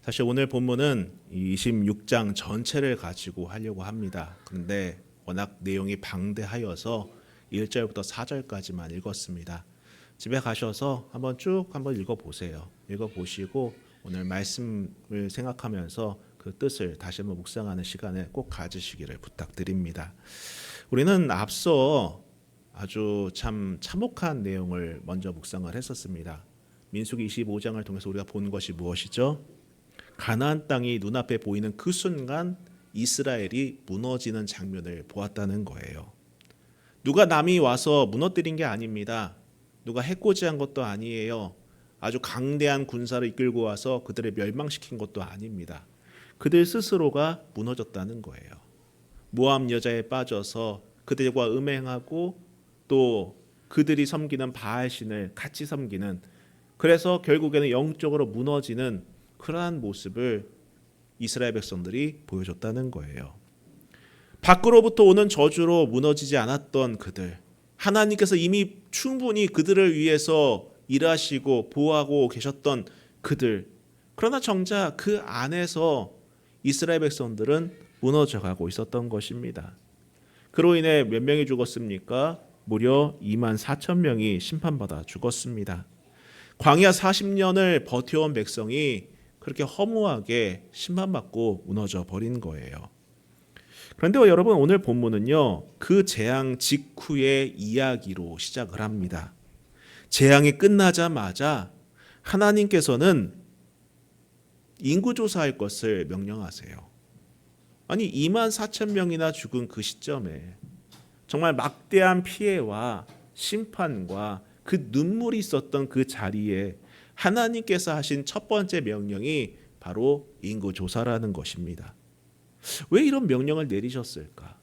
사실 오늘 본문은 26장 전체를 가지고 하려고 합니다. 그런데 워낙 내용이 방대하여서 1절부터 4절까지만 읽었습니다. 집에 가셔서 한번 읽어보세요. 읽어보시고 오늘 말씀을 생각하면서 그 뜻을 다시 한번 묵상하는 시간을 꼭 가지시기를 부탁드립니다. 우리는 앞서 아주 참 참혹한 내용을 먼저 묵상을 했었습니다. 민수기 25장을 통해서 우리가 본 것이 무엇이죠? 가나안 땅이 눈앞에 보이는 그 순간 이스라엘이 무너지는 장면을 보았다는 거예요. 누가 남이 와서 무너뜨린 게 아닙니다. 누가 해코지한 것도 아니에요. 아주 강대한 군사를 이끌고 와서 그들을 멸망시킨 것도 아닙니다. 그들 스스로가 무너졌다는 거예요. 모압 여자에 빠져서 그들과 음행하고 또 그들이 섬기는 바알신을 같이 섬기는, 그래서 결국에는 영적으로 무너지는 그러한 모습을 이스라엘 백성들이 보여줬다는 거예요. 밖으로부터 오는 저주로 무너지지 않았던 그들, 하나님께서 이미 충분히 그들을 위해서 일하시고 보호하고 계셨던 그들, 그러나 정작 그 안에서 이스라엘 백성들은 무너져가고 있었던 것입니다. 그로 인해 몇 명이 죽었습니까? 무려 24,000명이 심판받아 죽었습니다. 광야 40년을 버텨온 백성이 그렇게 허무하게 심판받고 무너져 버린 거예요. 그런데 여러분, 오늘 본문은요, 그 재앙 직후의 이야기로 시작을 합니다. 재앙이 끝나자마자 하나님께서는 인구조사할 것을 명령하세요. 아니 24,000명이나 죽은 그 시점에 정말 막대한 피해와 심판과 그 눈물이 있었던 그 자리에 하나님께서 하신 첫 번째 명령이 바로 인구조사라는 것입니다. 왜 이런 명령을 내리셨을까?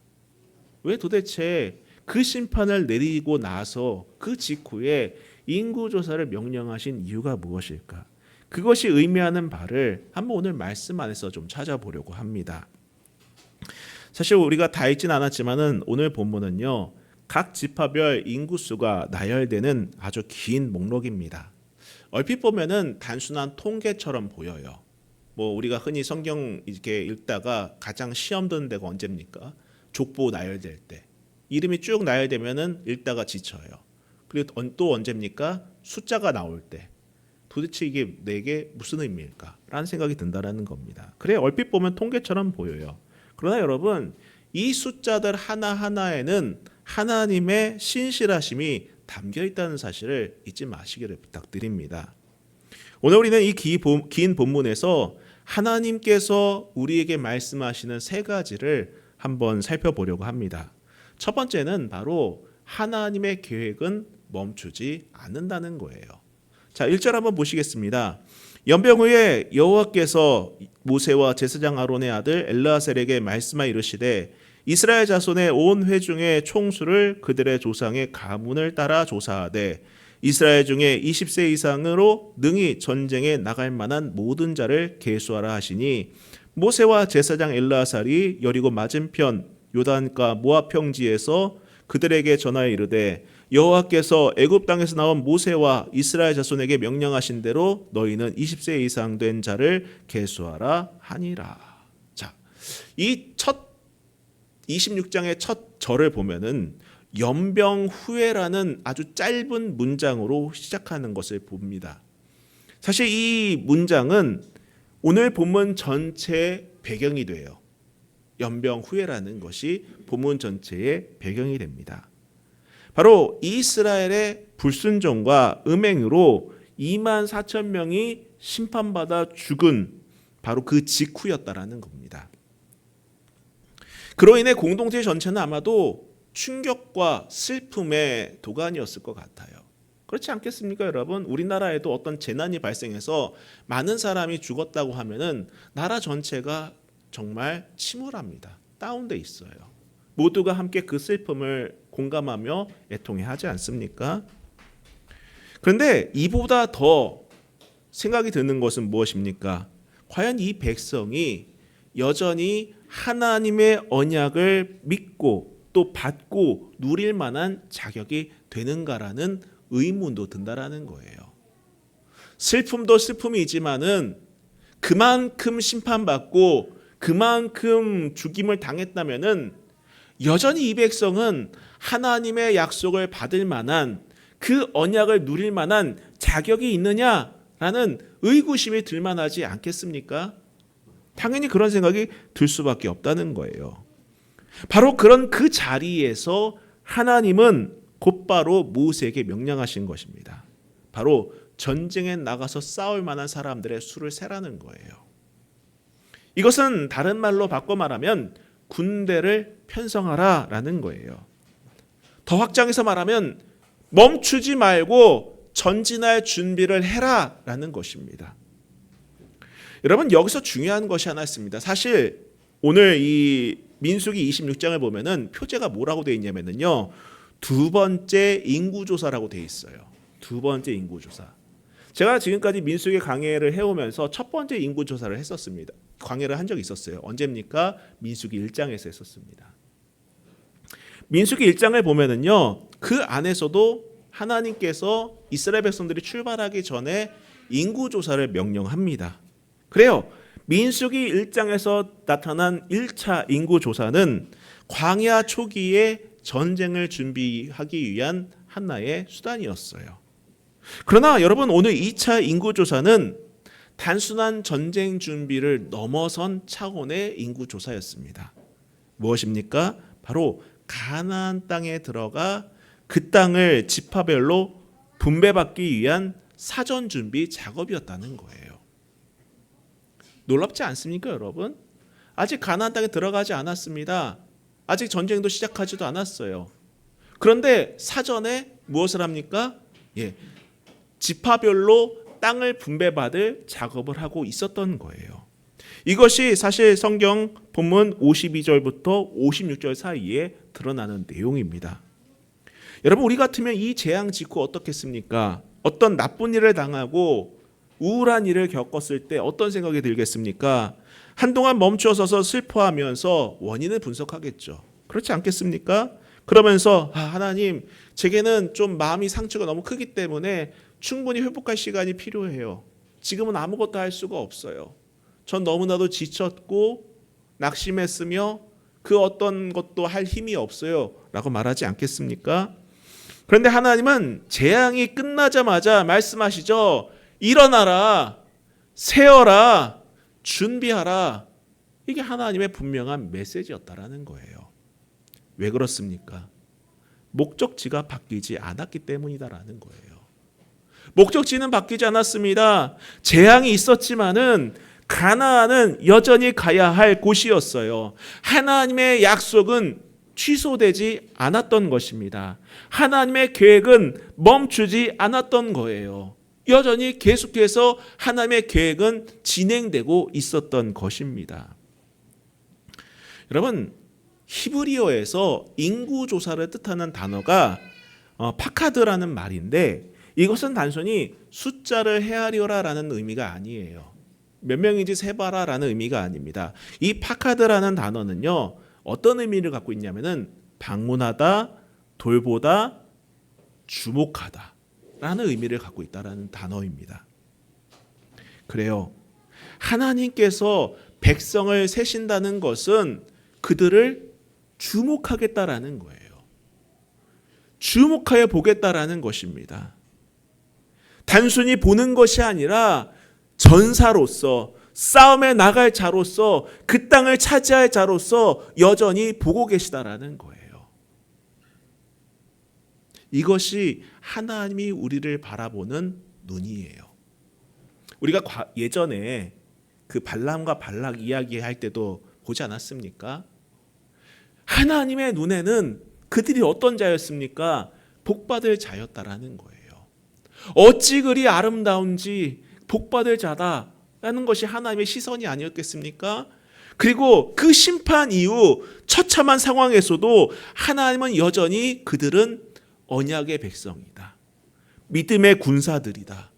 왜 도대체 그 심판을 내리고 나서 그 직후에 인구조사를 명령하신 이유가 무엇일까? 그것이 의미하는 바를 한번 오늘 말씀 안에서 좀 찾아보려고 합니다. 사실 우리가 다 읽진 않았지만은 오늘 본문은요, 각 지파별 인구수가 나열되는 아주 긴 목록입니다. 얼핏 보면은 단순한 통계처럼 보여요. 우리가 흔히 성경 이렇게 읽다가 가장 시험 드는 데가 언제입니까? 족보 나열될 때. 이름이 쭉 나열되면은 읽다가 지쳐요. 그리고 또 언제입니까? 숫자가 나올 때. 도대체 이게 내게 무슨 의미일까? 라는 생각이 든다라는 겁니다. 그래, 얼핏 보면 통계처럼 보여요. 그러나 여러분, 이 숫자들 하나하나에는 하나님의 신실하심이 담겨 있다는 사실을 잊지 마시기를 부탁드립니다. 오늘 우리는 이 긴 본문에서 하나님께서 우리에게 말씀하시는 세 가지를 한번 살펴보려고 합니다. 첫 번째는 바로 하나님의 계획은 멈추지 않는다는 거예요. 자, 1절 한번 보시겠습니다. 연병 후에 여호와께서 모세와 제사장 아론의 아들 엘르아셀에게 말씀하여 이르시되 이스라엘 자손의 온 회중의 총수를 그들의 조상의 가문을 따라 조사하되 이스라엘 중에 20세 이상으로 능히 전쟁에 나갈 만한 모든 자를 계수하라 하시니 모세와 제사장 엘르아살이 여리고 맞은편 요단가 모압 평지에서 그들에게 전하여 이르되 여호와께서 애굽 땅에서 나온 모세와 이스라엘 자손에게 명령하신 대로 너희는 20세 이상 된 자를 계수하라 하니라. 자, 이 첫 26장의 첫 절을 보면은 연병 후에라는 아주 짧은 문장으로 시작하는 것을 봅니다. 사실 이 문장은 오늘 본문 전체의 배경이 돼요. 연병 후에라는 것이 본문 전체의 배경이 됩니다. 바로 이스라엘의 불순종과 음행으로 24,000명이 심판받아 죽은 바로 그 직후였다라는 겁니다. 그로 인해 공동체 전체는 아마도 충격과 슬픔의 도가니였을 것 같아요. 그렇지 않겠습니까, 여러분? 우리나라에도 어떤 재난이 발생해서 많은 사람이 죽었다고 하면은 나라 전체가 정말 침울합니다. 다운돼 있어요. 모두가 함께 그 슬픔을 공감하며 애통해하지 않습니까? 그런데 이보다 더 생각이 드는 것은 무엇입니까? 과연 이 백성이 여전히 하나님의 언약을 믿고 또 받고 누릴 만한 자격이 되는가라는 의문도 든다라는 거예요. 슬픔도 슬픔이지만은 그만큼 심판받고 그만큼 죽임을 당했다면은 여전히 이 백성은 하나님의 약속을 받을 만한 그 언약을 누릴 만한 자격이 있느냐라는 의구심이 들 만하지 않겠습니까? 당연히 그런 생각이 들 수밖에 없다는 거예요. 바로 그런 그 자리에서 하나님은 곧바로 모세에게 명령하신 것입니다. 바로 전쟁에 나가서 싸울 만한 사람들의 수를 세라는 거예요. 이것은 다른 말로 바꿔 말하면 군대를 편성하라라는 거예요. 더 확장해서 말하면 멈추지 말고 전진할 준비를 해라라는 것입니다. 여러분, 여기서 중요한 것이 하나 있습니다. 사실 오늘 이 민수기 26장을 보면은 표제가 뭐라고 되어 있냐면요, 두 번째 인구조사라고 되어 있어요. 두 번째 인구조사. 제가 지금까지 민수기 강해를 해오면서 첫 번째 인구조사를 했었습니다. 강해를 한 적이 있었어요. 언제입니까? 민수기 1장에서 했었습니다. 민수기 1장을 보면은요, 그 안에서도 하나님께서 이스라엘 백성들이 출발하기 전에 인구조사를 명령합니다. 그래요. 민수기 1장에서 나타난 1차 인구조사는 광야 초기에 전쟁을 준비하기 위한 하나의 수단이었어요. 그러나 여러분, 오늘 2차 인구조사는 단순한 전쟁 준비를 넘어선 차원의 인구조사였습니다. 무엇입니까? 바로 가나안 땅에 들어가 그 땅을 지파별로 분배받기 위한 사전 준비 작업이었다는 거예요. 놀랍지 않습니까, 여러분? 아직 가나안 땅에 들어가지 않았습니다. 아직 전쟁도 시작하지도 않았어요. 그런데 사전에 무엇을 합니까? 지파별로 땅을 분배받을 작업을 하고 있었던 거예요. 이것이 사실 성경 본문 52절부터 56절 사이에 드러나는 내용입니다. 여러분, 우리 같으면 이 재앙 직후 어떻겠습니까? 어떤 나쁜 일을 당하고 우울한 일을 겪었을 때 어떤 생각이 들겠습니까? 한동안 멈춰서서 슬퍼하면서 원인을 분석하겠죠. 그렇지 않겠습니까? 그러면서 하나님, 제게는 좀 마음이 상처가 너무 크기 때문에 충분히 회복할 시간이 필요해요. 지금은 아무것도 할 수가 없어요. 전 너무나도 지쳤고 낙심했으며 그 어떤 것도 할 힘이 없어요 라고 말하지 않겠습니까? 그런데 하나님은 재앙이 끝나자마자 말씀하시죠. 일어나라, 세어라, 준비하라. 이게 하나님의 분명한 메시지였다라는 거예요. 왜 그렇습니까? 목적지가 바뀌지 않았기 때문이다라는 거예요. 목적지는 바뀌지 않았습니다. 재앙이 있었지만은 가나안은 여전히 가야 할 곳이었어요. 하나님의 약속은 취소되지 않았던 것입니다. 하나님의 계획은 멈추지 않았던 거예요. 여전히 계속해서 하나님의 계획은 진행되고 있었던 것입니다. 여러분, 히브리어에서 인구조사를 뜻하는 단어가 파카드라는 말인데, 이것은 단순히 숫자를 헤아려라라는 의미가 아니에요. 몇 명인지 세봐라라는 의미가 아닙니다. 이 파카드라는 단어는요, 어떤 의미를 갖고 있냐면은 방문하다, 돌보다, 주목하다 라는 의미를 갖고 있다라는 단어입니다. 그래요. 하나님께서 백성을 세신다는 것은 그들을 주목하겠다라는 거예요. 주목하여 보겠다라는 것입니다. 단순히 보는 것이 아니라 전사로서, 싸움에 나갈 자로서, 그 땅을 차지할 자로서 여전히 보고 계시다라는 거예요. 이것이 하나님이 우리를 바라보는 눈이에요. 우리가 예전에 그 발람과 발락 이야기할 때도 보지 않았습니까? 하나님의 눈에는 그들이 어떤 자였습니까? 복받을 자였다라는 거예요. 어찌 그리 아름다운지 복받을 자다라는 것이 하나님의 시선이 아니었겠습니까? 그리고 그 심판 이후 처참한 상황에서도 하나님은 여전히 그들은 언약의 백성이다, 믿음의 군사들이다,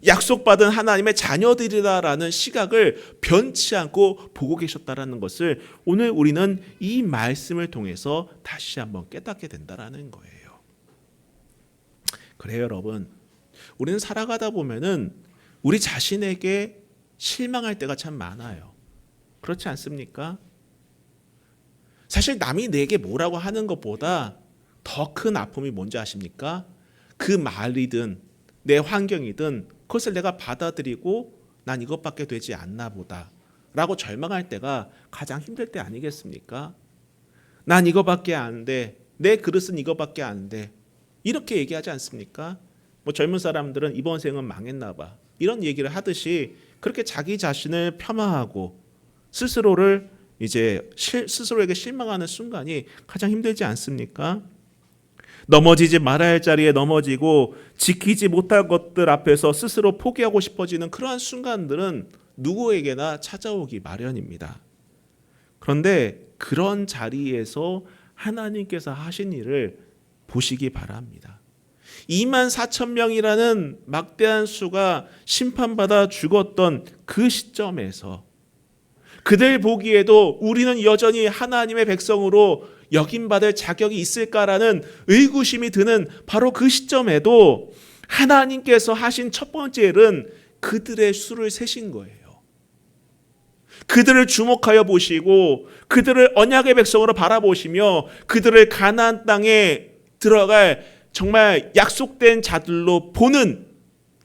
약속받은 하나님의 자녀들이다라는 시각을 변치 않고 보고 계셨다라는 것을 오늘 우리는 이 말씀을 통해서 다시 한번 깨닫게 된다라는 거예요. 그래요, 여러분. 우리는 살아가다 보면은 우리 자신에게 실망할 때가 참 많아요. 그렇지 않습니까? 사실 남이 내게 뭐라고 하는 것보다 더 큰 아픔이 뭔지 아십니까? 그 말이든 내 환경이든 그것을 내가 받아들이고 난 이것밖에 되지 않나 보다 라고 절망할 때가 가장 힘들 때 아니겠습니까? 난 이거밖에 안 돼. 내 그릇은 이거밖에 안 돼. 이렇게 얘기하지 않습니까? 뭐 젊은 사람들은 이번 생은 망했나 봐. 이런 얘기를 하듯이 그렇게 자기 자신을 폄하하고 스스로를 이제 스스로에게 실망하는 순간이 가장 힘들지 않습니까? 넘어지지 말아야 할 자리에 넘어지고 지키지 못할 것들 앞에서 스스로 포기하고 싶어지는 그러한 순간들은 누구에게나 찾아오기 마련입니다. 그런데 그런 자리에서 하나님께서 하신 일을 보시기 바랍니다. 2만 4천 명이라는 막대한 수가 심판받아 죽었던 그 시점에서 그들 보기에도 우리는 여전히 하나님의 백성으로 여김받을 자격이 있을까라는 의구심이 드는 바로 그 시점에도 하나님께서 하신 첫 번째 일은 그들의 수를 세신 거예요. 그들을 주목하여 보시고 그들을 언약의 백성으로 바라보시며 그들을 가나안 땅에 들어갈 정말 약속된 자들로 보는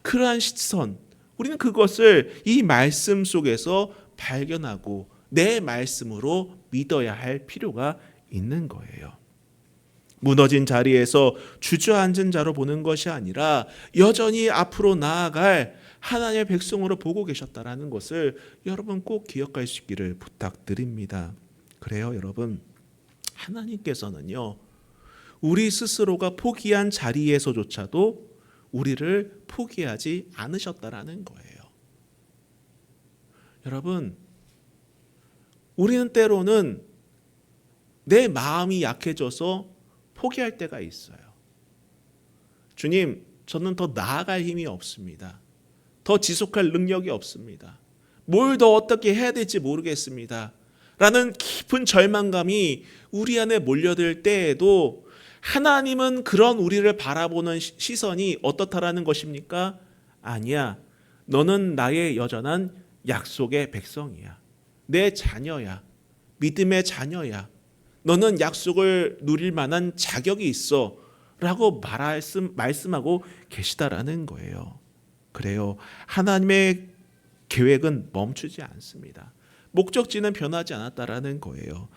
그러한 시선, 우리는 그것을 이 말씀 속에서 발견하고 내 말씀으로 믿어야 할 필요가 있는 거예요. 무너진 자리에서 주저앉은 자로 보는 것이 아니라 여전히 앞으로 나아갈 하나님의 백성으로 보고 계셨다라는 것을 여러분 꼭 기억하시기를 부탁드립니다. 그래요, 여러분. 하나님께서는요, 우리 스스로가 포기한 자리에서조차도 우리를 포기하지 않으셨다라는 거예요. 여러분, 우리는 때로는 내 마음이 약해져서 포기할 때가 있어요. 주님, 저는 더 나아갈 힘이 없습니다. 더 지속할 능력이 없습니다. 뭘 더 어떻게 해야 될지 모르겠습니다. 라는 깊은 절망감이 우리 안에 몰려들 때에도 하나님은 그런 우리를 바라보는 시선이 어떻다라는 것입니까? 아니야. 너는 나의 여전한 약속의 백성이야. 내 자녀야. 믿음의 자녀야. 너는 약속을 누릴 만한 자격이 있어. 라고 말씀하고 계시다라는 거예요. 그래요. 하나님의 계획은 멈추지 않습니다. 목적지는 변하지 않았다라는 거예요.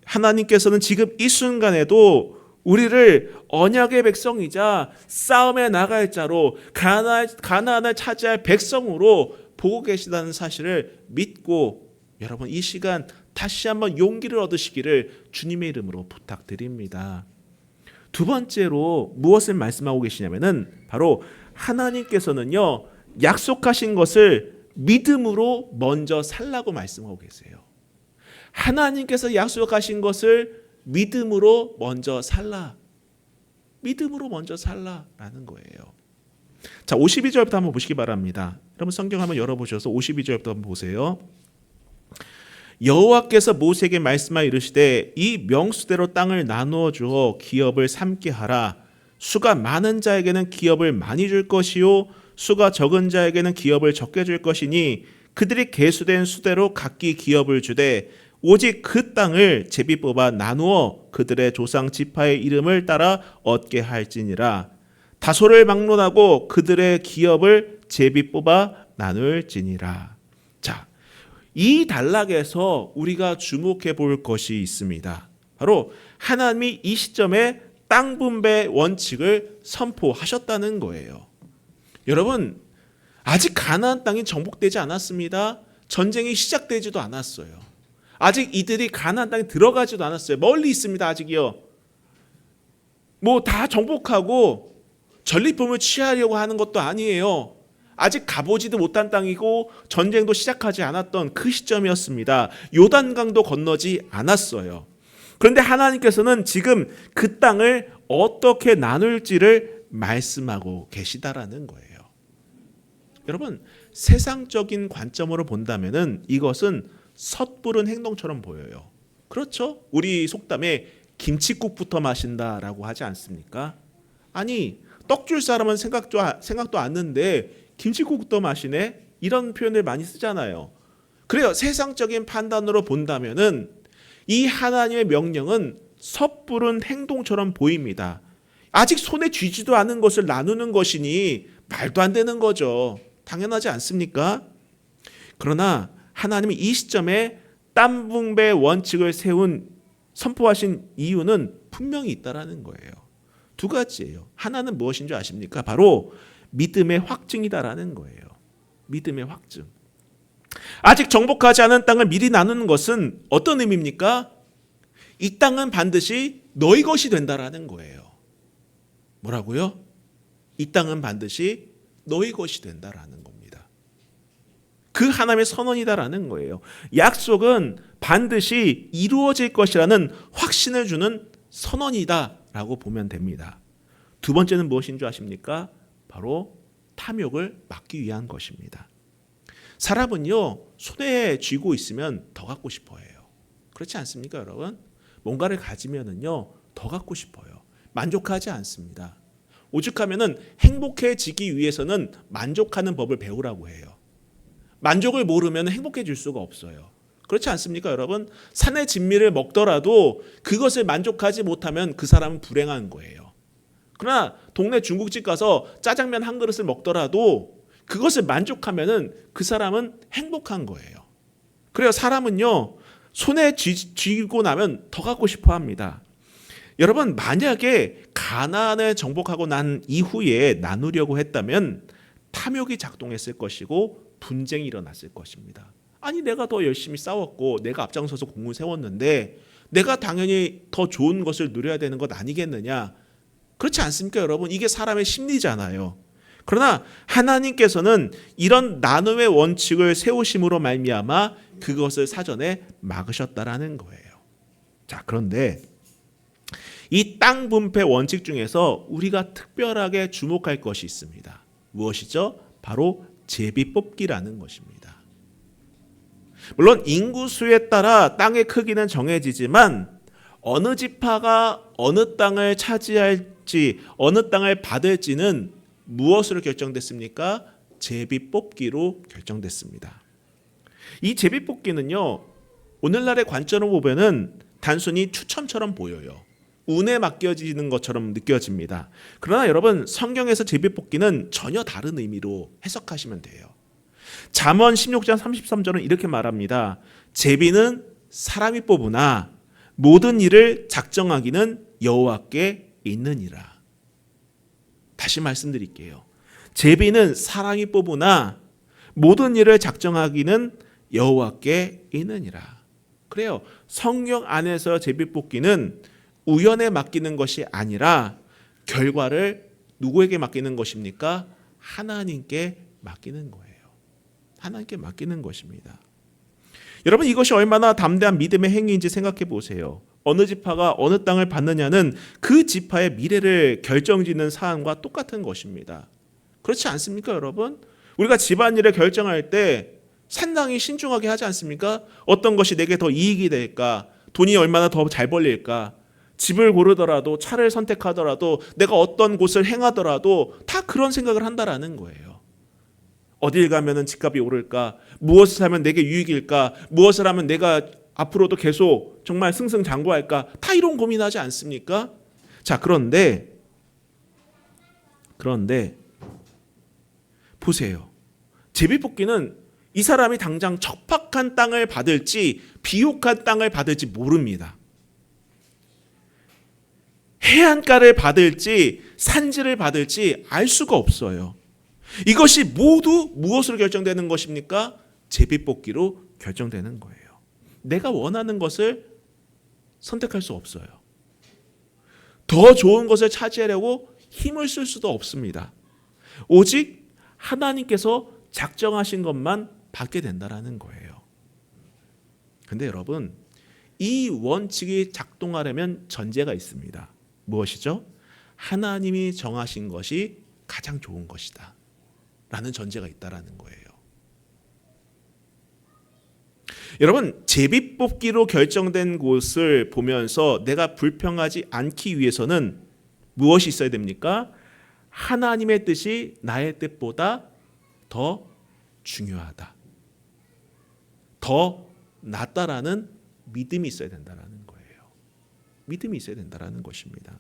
하나님께서는 지금 이 순간에도 우리를 언약의 백성이자 싸움에 나갈 자로 가나안을 차지할 백성으로 보고 계시다는 사실을 믿고 여러분 이 시간 다시 한번 용기를 얻으시기를 주님의 이름으로 부탁드립니다. 두 번째로 무엇을 말씀하고 계시냐면은 바로 하나님께서는요 약속하신 것을 믿음으로 먼저 살라고 말씀하고 계세요. 하나님께서 약속하신 것을 믿음으로 먼저 살라. 믿음으로 먼저 살라라는 거예요. 자, 52절부터 한번 보시기 바랍니다. 여러분 성경 한번 열어보셔서 52절부터 한번 보세요. 여호와께서 모세에게 말씀하여 이르시되 이 명수대로 땅을 나누어 주어 기업을 삼게 하라. 수가 많은 자에게는 기업을 많이 줄 것이요 수가 적은 자에게는 기업을 적게 줄 것이니 그들이 계수된 수대로 각기 기업을 주되 오직 그 땅을 제비 뽑아 나누어 그들의 조상 지파의 이름을 따라 얻게 할지니라. 다소를 막론하고 그들의 기업을 제비 뽑아 나눌지니라. 자, 이 단락에서 우리가 주목해 볼 것이 있습니다. 바로 하나님이 이 시점에 땅 분배 원칙을 선포하셨다는 거예요. 여러분, 아직 가나안 땅이 정복되지 않았습니다. 전쟁이 시작되지도 않았어요. 아직 이들이 가나안 땅에 들어가지도 않았어요. 멀리 있습니다. 아직이요. 뭐 다 정복하고 전리품을 취하려고 하는 것도 아니에요. 아직 가보지도 못한 땅이고 전쟁도 시작하지 않았던 그 시점이었습니다. 요단강도 건너지 않았어요. 그런데 하나님께서는 지금 그 땅을 어떻게 나눌지를 말씀하고 계시다라는 거예요. 여러분, 세상적인 관점으로 본다면은 이것은 섣부른 행동처럼 보여요. 그렇죠? 우리 속담에 김칫국부터 마신다라고 하지 않습니까? 아니, 떡 줄 사람은 생각도 않는데 김칫국부터 마시네? 이런 표현을 많이 쓰잖아요. 그래요. 세상적인 판단으로 본다면은 이 하나님의 명령은 섣부른 행동처럼 보입니다. 아직 손에 쥐지도 않은 것을 나누는 것이니 말도 안 되는 거죠. 당연하지 않습니까? 그러나 하나님이 이 시점에 땅 분배 원칙을 선포하신 이유는 분명히 있다라는 거예요. 두 가지예요. 하나는 무엇인 줄 아십니까? 바로 믿음의 확증이다라는 거예요. 믿음의 확증. 아직 정복하지 않은 땅을 미리 나누는 것은 어떤 의미입니까? 이 땅은 반드시 너희 것이 된다라는 거예요. 뭐라고요? 이 땅은 반드시 너희 것이 된다라는 겁니다. 그 하나님의 선언이다라는 거예요. 약속은 반드시 이루어질 것이라는 확신을 주는 선언이다라고 보면 됩니다. 두 번째는 무엇인 줄 아십니까? 바로 탐욕을 막기 위한 것입니다. 사람은요, 손에 쥐고 있으면 더 갖고 싶어 해요. 그렇지 않습니까, 여러분? 뭔가를 가지면은요, 더 갖고 싶어요. 만족하지 않습니다. 오죽하면은 행복해지기 위해서는 만족하는 법을 배우라고 해요. 만족을 모르면 행복해질 수가 없어요. 그렇지 않습니까, 여러분? 산의 진미를 먹더라도 그것을 만족하지 못하면 그 사람은 불행한 거예요. 그러나 동네 중국집 가서 짜장면 한 그릇을 먹더라도 그것을 만족하면은 그 사람은 행복한 거예요. 그래요, 사람은요, 손에 쥐고 나면 더 갖고 싶어 합니다. 여러분, 만약에 가나안을 정복하고 난 이후에 나누려고 했다면 탐욕이 작동했을 것이고 분쟁이 일어났을 것입니다. 아니, 내가 더 열심히 싸웠고 내가 앞장서서 공을 세웠는데 내가 당연히 더 좋은 것을 누려야 되는 것 아니겠느냐? 그렇지 않습니까, 여러분? 이게 사람의 심리잖아요. 그러나 하나님께서는 이런 나눔의 원칙을 세우심으로 말미암아 그것을 사전에 막으셨다라는 거예요. 자, 그런데 이 땅 분배 원칙 중에서 우리가 특별하게 주목할 것이 있습니다. 무엇이죠? 바로 제비 뽑기라는 것입니다. 물론 인구수에 따라 땅의 크기는 정해지지만 어느 지파가 어느 땅을 차지할지, 어느 땅을 받을지는 무엇으로 결정됐습니까? 제비 뽑기로 결정됐습니다. 이 제비 뽑기는요, 오늘날의 관점으로 보면은 단순히 추첨처럼 보여요. 운에 맡겨지는 것처럼 느껴집니다. 그러나 여러분, 성경에서 제비 뽑기는 전혀 다른 의미로 해석하시면 돼요. 잠언 16장 33절은 이렇게 말합니다. 제비는 사람이 뽑으나 모든 일을 작정하기는 여호와께 있느니라. 다시 말씀드릴게요. 제비는 사람이 뽑으나 모든 일을 작정하기는 여호와께 있느니라. 그래요. 성경 안에서 제비 뽑기는 우연에 맡기는 것이 아니라 결과를 누구에게 맡기는 것입니까? 하나님께 맡기는 거예요. 하나님께 맡기는 것입니다. 여러분, 이것이 얼마나 담대한 믿음의 행위인지 생각해 보세요. 어느 지파가 어느 땅을 받느냐는 그 지파의 미래를 결정짓는 사안과 똑같은 것입니다. 그렇지 않습니까, 여러분? 우리가 집안일을 결정할 때 상당히 신중하게 하지 않습니까? 어떤 것이 내게 더 이익이 될까? 돈이 얼마나 더 잘 벌릴까? 집을 고르더라도, 차를 선택하더라도, 내가 어떤 곳을 행하더라도 다 그런 생각을 한다라는 거예요. 어딜 가면 집값이 오를까? 무엇을 하면 내게 유익일까? 무엇을 하면 내가 앞으로도 계속 정말 승승장구할까? 다 이런 고민하지 않습니까? 자, 그런데 보세요. 제비뽑기는 이 사람이 당장 척박한 땅을 받을지 비옥한 땅을 받을지 모릅니다. 해안가를 받을지 산지를 받을지 알 수가 없어요. 이것이 모두 무엇으로 결정되는 것입니까? 제비뽑기로 결정되는 거예요. 내가 원하는 것을 선택할 수 없어요. 더 좋은 것을 차지하려고 힘을 쓸 수도 없습니다. 오직 하나님께서 작정하신 것만 받게 된다라는 거예요. 근데 여러분, 이 원칙이 작동하려면 전제가 있습니다. 무엇이죠? 하나님이 정하신 것이 가장 좋은 것이다 라는 전제가 있다라는 거예요. 여러분, 제비뽑기로 결정된 곳을 보면서 내가 불평하지 않기 위해서는 무엇이 있어야 됩니까? 하나님의 뜻이 나의 뜻보다 더 중요하다. 더 낫다라는 믿음이 있어야 된다라는 거예요. 믿음이 있어야 된다라는 것입니다.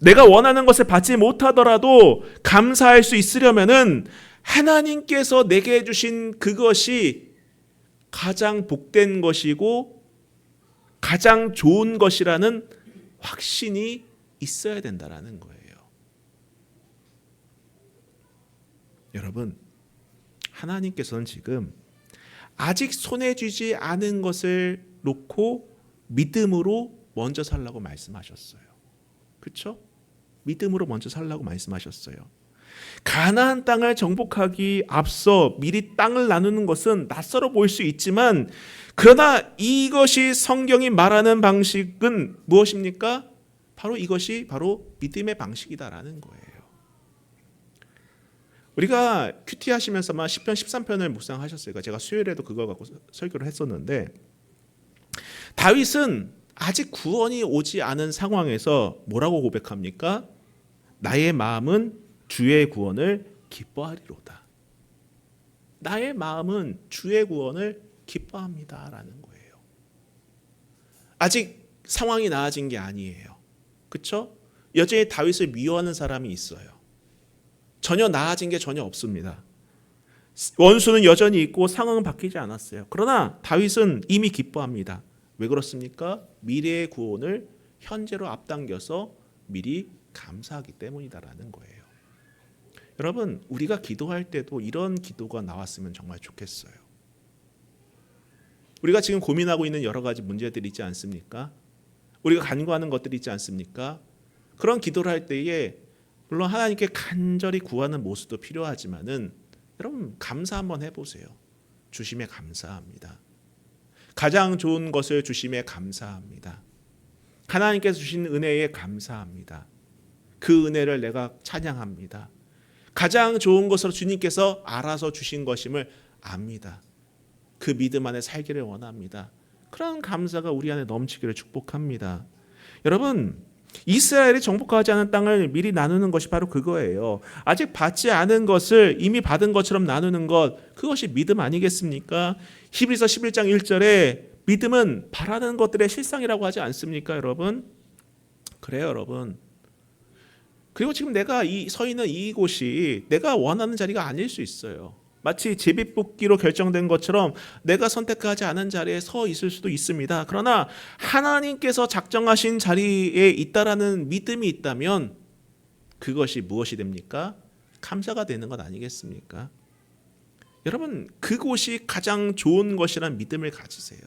내가 원하는 것을 받지 못하더라도 감사할 수 있으려면은 하나님께서 내게 주신 그것이 가장 복된 것이고 가장 좋은 것이라는 확신이 있어야 된다라는 거예요. 여러분, 하나님께서는 지금 아직 손에 쥐지 않은 것을 놓고 믿음으로 먼저 살라고 말씀하셨어요. 그렇죠? 믿음으로 먼저 살라고 말씀하셨어요. 가나안 땅을 정복하기 앞서 미리 땅을 나누는 것은 낯설어 보일 수 있지만, 그러나 이것이 성경이 말하는 방식은 무엇입니까? 바로 이것이 바로 믿음의 방식이다라는 거예요. 우리가 큐티 하시면서만 시편 13편을 묵상하셨어요. 제가 수요일에도 그걸 갖고 설교를 했었는데, 다윗은 아직 구원이 오지 않은 상황에서 뭐라고 고백합니까? 나의 마음은 주의 구원을 기뻐하리로다. 나의 마음은 주의 구원을 기뻐합니다라는 거예요. 아직 상황이 나아진 게 아니에요. 그렇죠? 여전히 다윗을 미워하는 사람이 있어요. 전혀 나아진 게 전혀 없습니다. 원수는 여전히 있고 상황은 바뀌지 않았어요. 그러나 다윗은 이미 기뻐합니다. 왜 그렇습니까? 미래의 구원을 현재로 앞당겨서 미리 감사하기 때문이다라는 거예요. 여러분, 우리가 기도할 때도 이런 기도가 나왔으면 정말 좋겠어요. 우리가 지금 고민하고 있는 여러 가지 문제들이 있지 않습니까? 우리가 간구하는 것들이 있지 않습니까? 그런 기도를 할 때에 물론 하나님께 간절히 구하는 모습도 필요하지만은 여러분, 감사 한번 해보세요. 주심에 감사합니다. 가장 좋은 것을 주심에 감사합니다. 하나님께서 주신 은혜에 감사합니다. 그 은혜를 내가 찬양합니다. 가장 좋은 것으로 주님께서 알아서 주신 것임을 압니다. 그 믿음 안에 살기를 원합니다. 그런 감사가 우리 안에 넘치기를 축복합니다. 여러분, 이스라엘이 정복하지 않은 땅을 미리 나누는 것이 바로 그거예요. 아직 받지 않은 것을 이미 받은 것처럼 나누는 것, 그것이 믿음 아니겠습니까? 히브리서 11장 1절에 믿음은 바라는 것들의 실상이라고 하지 않습니까, 여러분? 그래요, 여러분. 그리고 지금 내가 서 있는 이곳이 내가 원하는 자리가 아닐 수 있어요. 마치 제비뽑기로 결정된 것처럼 내가 선택하지 않은 자리에 서 있을 수도 있습니다. 그러나 하나님께서 작정하신 자리에 있다라는 믿음이 있다면 그것이 무엇이 됩니까? 감사가 되는 것 아니겠습니까? 여러분, 그곳이 가장 좋은 것이란 믿음을 가지세요.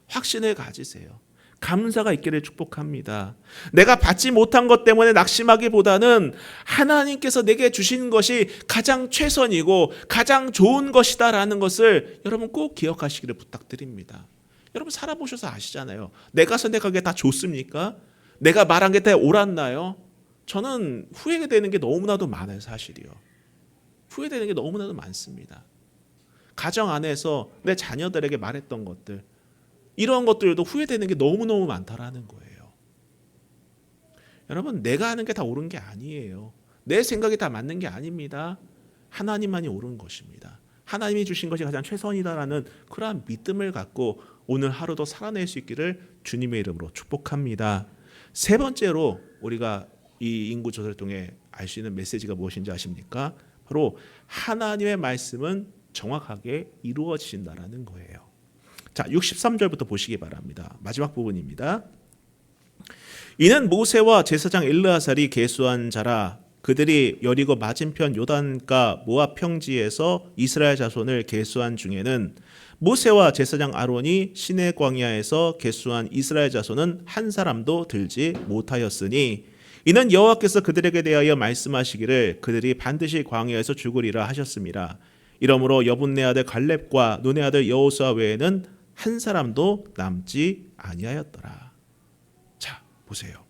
확신을 가지세요. 감사가 있기를 축복합니다. 내가 받지 못한 것 때문에 낙심하기보다는 하나님께서 내게 주신 것이 가장 최선이고 가장 좋은 것이다라는 것을 여러분 꼭 기억하시기를 부탁드립니다. 여러분, 살아보셔서 아시잖아요. 내가 선택하기에 다 좋습니까? 내가 말한 게 다 옳았나요? 저는 후회되는 게 너무나도 많아요, 사실이요. 후회되는 게 너무나도 많습니다. 가정 안에서 내 자녀들에게 말했던 것들, 이런 것들도 후회되는 게 너무너무 많다라는 거예요. 여러분, 내가 하는 게 다 옳은 게 아니에요. 내 생각이 다 맞는 게 아닙니다. 하나님만이 옳은 것입니다. 하나님이 주신 것이 가장 최선이다라는 그러한 믿음을 갖고 오늘 하루도 살아낼 수 있기를 주님의 이름으로 축복합니다. 세 번째로 우리가 이 인구조사를 통해 알 수 있는 메시지가 무엇인지 아십니까? 바로 하나님의 말씀은 정확하게 이루어진다라는 거예요. 자, 63절부터 보시기 바랍니다. 마지막 부분입니다. 이는 모세와 제사장 엘르아살이 계수한 자라. 그들이 여리고 맞은편 요단가 모압 평지에서 이스라엘 자손을 계수한 중에는 모세와 제사장 아론이 시내 광야에서 계수한 이스라엘 자손은 한 사람도 들지 못하였으니 이는 여호와께서 그들에게 대하여 말씀하시기를 그들이 반드시 광야에서 죽으리라 하셨습니다. 이러므로 여분네 아들 갈렙과 눈의 아들 여호수아 외에는 한 사람도 남지 아니하였더라. 자, 보세요.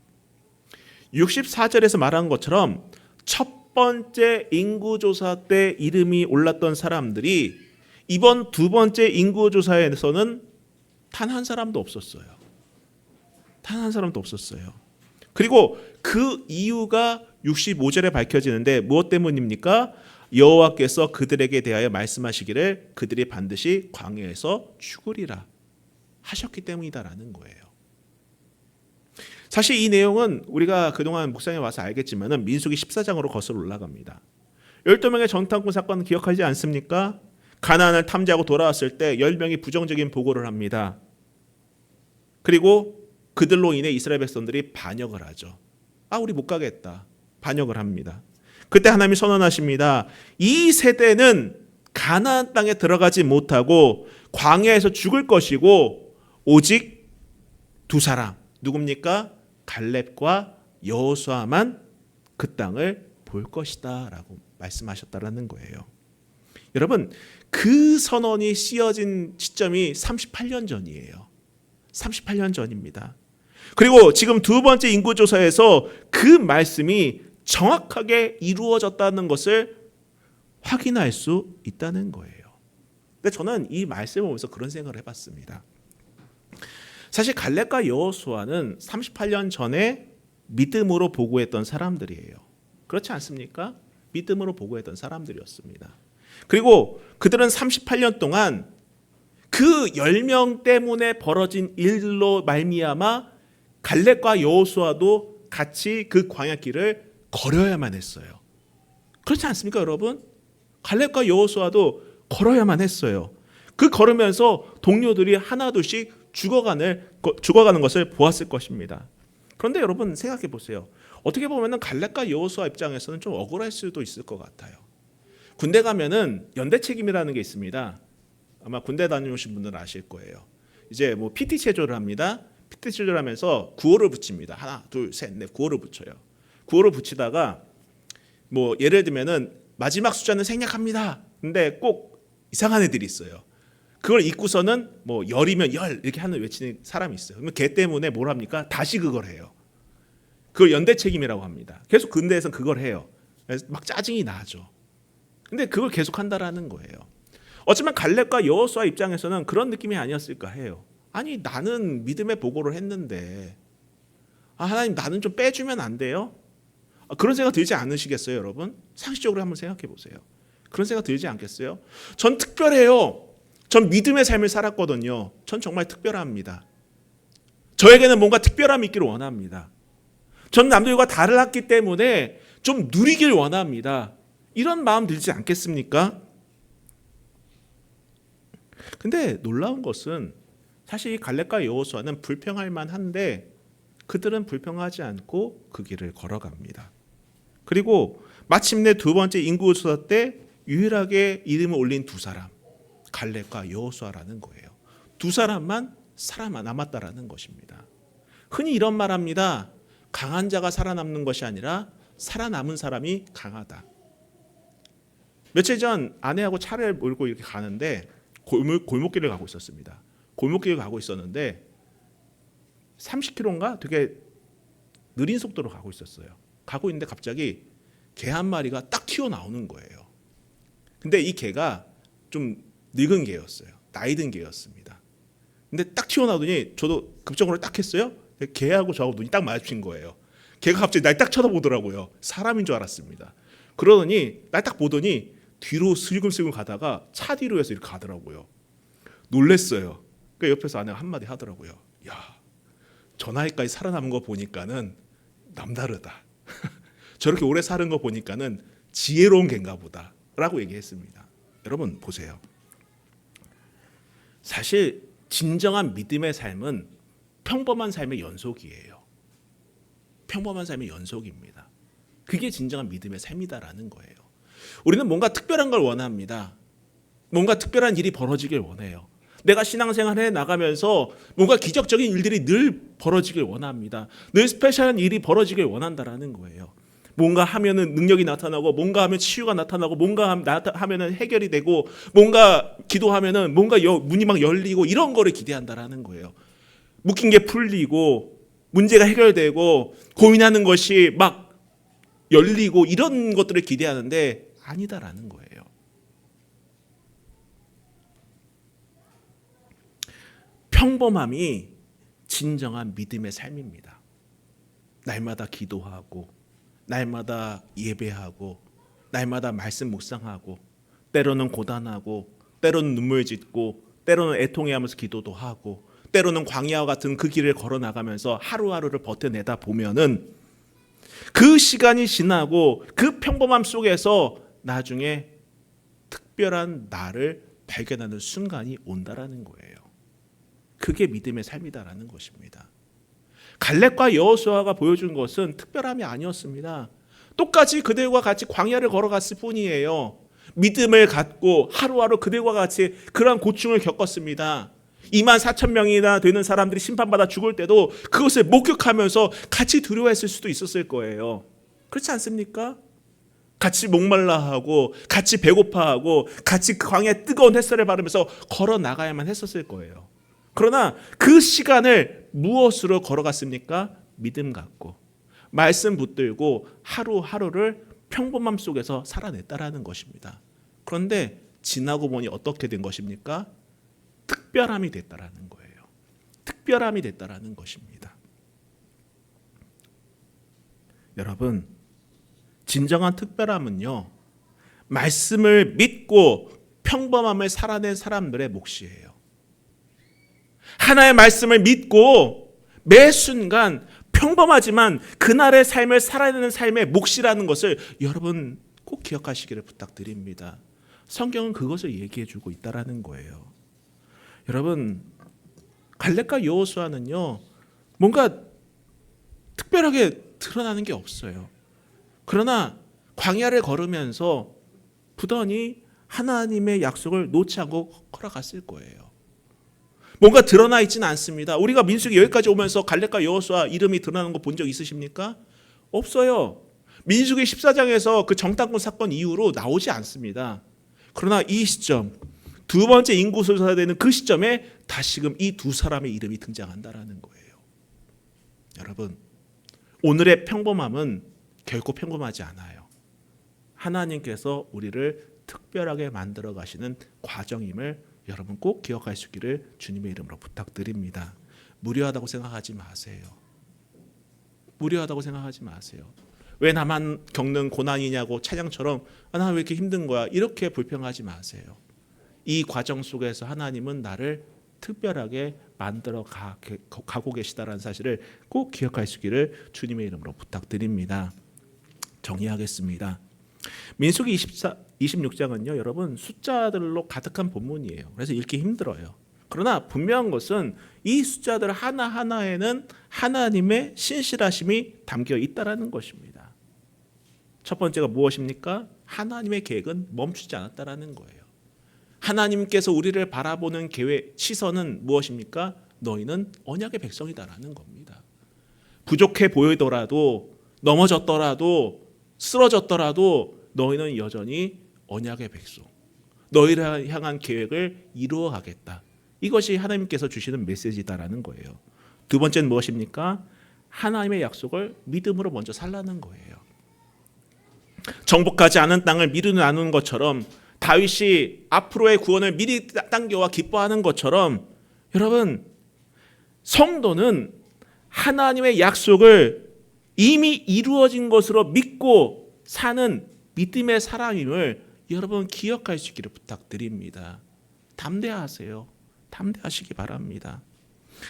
64절에서 말한 것처럼 첫 번째 인구조사 때 이름이 올랐던 사람들이 이번 두 번째 인구조사에서는 단 한 사람도 없었어요. 단 한 사람도 없었어요. 그리고 그 이유가 65절에 밝혀지는데 무엇 때문입니까? 여호와께서 그들에게 대하여 말씀하시기를 그들이 반드시 광야에서 죽으리라 하셨기 때문이다라는 거예요. 사실 이 내용은 우리가 그동안 묵상해 와서 알겠지만은 민수기 14장으로 거슬러 올라갑니다. 12명의 정탐꾼 사건 기억하지 않습니까? 가나안을 탐지하고 돌아왔을 때 10명이 부정적인 보고를 합니다. 그리고 그들로 인해 이스라엘 백성들이 반역을 하죠. 우리 못 가겠다. 반역을 합니다. 그때 하나님이 선언하십니다. 이 세대는 가나안 땅에 들어가지 못하고 광야에서 죽을 것이고 오직 두 사람 누굽니까? 갈렙과 여호수아만 그 땅을 볼 것이다 라고 말씀하셨다라는 거예요. 여러분, 그 선언이 씌어진 시점이 38년 전이에요. 38년 전입니다. 그리고 지금 두 번째 인구조사에서 그 말씀이 정확하게 이루어졌다는 것을 확인할 수 있다는 거예요. 근데 저는 이 말씀을 보면서 그런 생각을 해봤습니다. 사실 갈렙과 여호수아는 38년 전에 믿음으로 보고했던 사람들이에요. 그렇지 않습니까? 믿음으로 보고했던 사람들이었습니다. 그리고 그들은 38년 동안 그 10명 때문에 벌어진 일로 말미암아 갈렙과 여호수아도 같이 그 광야길을 걸어야만 했어요. 그렇지 않습니까, 여러분? 갈렙과 여호수아도 걸어야만 했어요. 그 걸으면서 동료들이 하나둘씩 죽어가는 것을 보았을 것입니다. 그런데 여러분 생각해 보세요. 어떻게 보면은 갈렙과 여호수아 입장에서는 좀 억울할 수도 있을 것 같아요. 군대 가면은 연대 책임이라는 게 있습니다. 아마 군대 다녀오신 분들은 아실 거예요. 이제 뭐 PT 체조를 합니다. PT 체조를 하면서 구호를 붙입니다. 하나, 둘, 셋, 넷 구호를 붙여요. 구호를 붙이다가 뭐 예를 들면은 마지막 숫자는 생략합니다. 근데 꼭 이상한 애들이 있어요. 그걸 잊고서는 뭐 열이면 열 이렇게 하는 외치는 사람이 있어요. 그러면 걔 때문에 뭘 합니까? 다시 그걸 해요. 그걸 연대 책임이라고 합니다. 계속 군대에서는 그걸 해요. 그래서 막 짜증이 나죠. 근데 그걸 계속 한다라는 거예요. 어쩌면 갈렙과 여호수아 입장에서는 그런 느낌이 아니었을까 해요. 아니 나는 믿음의 보고를 했는데 하나님 나는 좀 빼주면 안 돼요? 그런 생각 들지 않으시겠어요, 여러분? 상식적으로 한번 생각해 보세요. 그런 생각 들지 않겠어요? 전 특별해요. 전 믿음의 삶을 살았거든요. 전 정말 특별합니다. 저에게는 뭔가 특별함이 있기를 원합니다. 전 남들과 달랐기 때문에 좀 누리길 원합니다. 이런 마음 들지 않겠습니까? 근데 놀라운 것은 사실 이 갈렙과 여호수아는 불평할 만한데 그들은 불평하지 않고 그 길을 걸어갑니다. 그리고 마침내 두 번째 인구조사 때 유일하게 이름을 올린 두 사람 갈렙과 여호수아라는 거예요. 두 사람만 살아남았다라는 것입니다. 흔히 이런 말합니다. 강한 자가 살아남는 것이 아니라 살아남은 사람이 강하다. 며칠 전 아내하고 차를 몰고 이렇게 가는데 골목길을 가고 있었습니다. 골목길을 가고 있었는데 30km인가 되게 느린 속도로 가고 있었어요. 가고 있는데 갑자기 개 한 마리가 딱 튀어나오는 거예요. 근데 이 개가 좀 늙은 개였어요. 나이 든 개였습니다. 근데 딱 튀어나오더니 저도 급정거를 딱 했어요. 개하고 저하고 눈이 딱 마주친 거예요. 개가 갑자기 날 딱 쳐다보더라고요. 사람인 줄 알았습니다. 그러더니 날 딱 보더니 뒤로 슬금슬금 가다가 차 뒤로 해서 이렇게 가더라고요. 놀랬어요. 그 옆에서 아내가 한마디 하더라고요. 야, 저 나이까지 살아남은 거 보니까는 남다르다. 저렇게 오래 사는 거 보니까는 지혜로운 개인가 보다 라고 얘기했습니다. 여러분 보세요. 사실 진정한 믿음의 삶은 평범한 삶의 연속이에요. 평범한 삶의 연속입니다. 그게 진정한 믿음의 삶이다라는 거예요. 우리는 뭔가 특별한 걸 원합니다. 뭔가 특별한 일이 벌어지길 원해요. 내가 신앙생활에 나가면서 뭔가 기적적인 일들이 늘 벌어지길 원합니다. 늘 스페셜한 일이 벌어지길 원한다라는 거예요. 뭔가 하면은 능력이 나타나고, 뭔가 하면 치유가 나타나고, 뭔가 하면은 해결이 되고, 뭔가 기도하면은 뭔가 문이 막 열리고 이런 거를 기대한다라는 거예요. 묶인 게 풀리고, 문제가 해결되고, 고민하는 것이 막 열리고 이런 것들을 기대하는데 아니다라는 거예요. 평범함이 진정한 믿음의 삶입니다. 날마다 기도하고 날마다 예배하고 날마다 말씀 묵상하고 때로는 고단하고 때로는 눈물 짓고 때로는 애통해하면서 기도도 하고 때로는 광야와 같은 그 길을 걸어나가면서 하루하루를 버텨내다 보면은 그 시간이 지나고 그 평범함 속에서 나중에 특별한 나를 발견하는 순간이 온다라는 거예요. 그게 믿음의 삶이다라는 것입니다. 갈렙과 여호수아가 보여준 것은 특별함이 아니었습니다. 똑같이 그들과 같이 광야를 걸어갔을 뿐이에요. 믿음을 갖고 하루하루 그들과 같이 그러한 고충을 겪었습니다. 24,000명이나 되는 사람들이 심판받아 죽을 때도 그것을 목격하면서 같이 두려워했을 수도 있었을 거예요. 그렇지 않습니까? 같이 목말라하고 같이 배고파하고 같이 광야의 뜨거운 햇살을 바르면서 걸어 나가야만 했었을 거예요. 그러나 그 시간을 무엇으로 걸어갔습니까? 믿음 갖고 말씀 붙들고 하루하루를 평범함 속에서 살아냈다라는 것입니다. 그런데 지나고 보니 어떻게 된 것입니까? 특별함이 됐다라는 거예요. 특별함이 됐다라는 것입니다. 여러분, 진정한 특별함은요, 말씀을 믿고 평범함을 살아낸 사람들의 몫이에요. 하나의 말씀을 믿고 매 순간 평범하지만 그날의 삶을 살아내는 삶의 몫이라는 것을 여러분 꼭 기억하시기를 부탁드립니다. 성경은 그것을 얘기해주고 있다라는 거예요. 여러분, 갈렙과 여호수아는요, 뭔가 특별하게 드러나는 게 없어요. 그러나 광야를 걸으면서 부단히 하나님의 약속을 놓지 않고 걸어갔을 거예요. 뭔가 드러나 있지는 않습니다. 우리가 민수기 여기까지 오면서 갈렙과 여호수아 이름이 드러나는 거 본 적 있으십니까? 없어요. 민수기 14장에서 그 정탐꾼 사건 이후로 나오지 않습니다. 그러나 이 시점, 두 번째 인구소사가 되는 그 시점에 다시금 이 두 사람의 이름이 등장한다라는 거예요. 여러분, 오늘의 평범함은 결코 평범하지 않아요. 하나님께서 우리를 특별하게 만들어 가시는 과정임을 여러분 꼭 기억할 수 있기를 주님의 이름으로 부탁드립니다. 무료하다고 생각하지 마세요. 무료하다고 생각하지 마세요. 왜 나만 겪는 고난이냐고 찬양처럼 나 왜 이렇게 힘든 거야 이렇게 불평하지 마세요. 이 과정 속에서 하나님은 나를 특별하게 만들어 가고 계시다라는 사실을 꼭 기억할 수 있기를 주님의 이름으로 부탁드립니다. 정리하겠습니다. 민수기 26장은요, 여러분 숫자들로 가득한 본문이에요. 그래서 읽기 힘들어요. 그러나 분명한 것은 이 숫자들 하나하나에는 하나님의 신실하심이 담겨 있다라는 것입니다. 첫 번째가 무엇입니까? 하나님의 계획은 멈추지 않았다라는 거예요. 하나님께서 우리를 바라보는 계획, 시선은 무엇입니까? 너희는 언약의 백성이다라는 겁니다. 부족해 보이더라도 넘어졌더라도 쓰러졌더라도 너희는 여전히 언약의 백성, 너희를 향한 계획을 이루어가겠다. 이것이 하나님께서 주시는 메시지다라는 거예요. 두 번째는 무엇입니까? 하나님의 약속을 믿음으로 먼저 살라는 거예요. 정복하지 않은 땅을 미리 나누는 것처럼 다윗이 앞으로의 구원을 미리 당겨와 기뻐하는 것처럼 여러분, 성도는 하나님의 약속을 이미 이루어진 것으로 믿고 사는 믿음의 사람임을 여러분 기억할 수 있기를 부탁드립니다. 담대하세요. 담대하시기 바랍니다.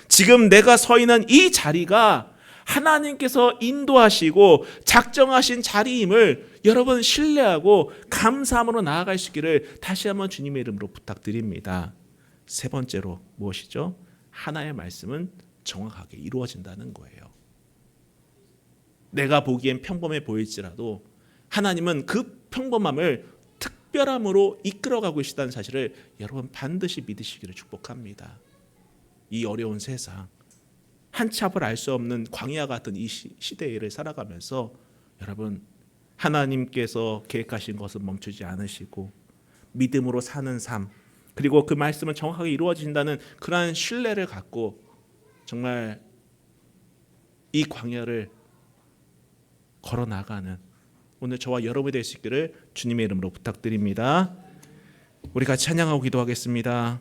지금 내가 서 있는 이 자리가 하나님께서 인도하시고 작정하신 자리임을 여러분 신뢰하고 감사함으로 나아갈 수 있기를 다시 한번 주님의 이름으로 부탁드립니다. 세 번째로 무엇이죠? 하나의 말씀은 정확하게 이루어진다는 거예요. 내가 보기엔 평범해 보일지라도 하나님은 그 평범함을 특별함으로 이끌어가고 계시다는 사실을 여러분 반드시 믿으시기를 축복합니다. 이 어려운 세상, 한치 앞을 알 수 없는 광야 같은 이 시대를 살아가면서 여러분 하나님께서 계획하신 것은 멈추지 않으시고 믿음으로 사는 삶, 그리고 그 말씀은 정확하게 이루어진다는 그러한 신뢰를 갖고 정말 이 광야를 걸어나가는 오늘 저와 여러분이 될 수 있기를 주님의 이름으로 부탁드립니다. 우리 같이 찬양하고 기도하겠습니다.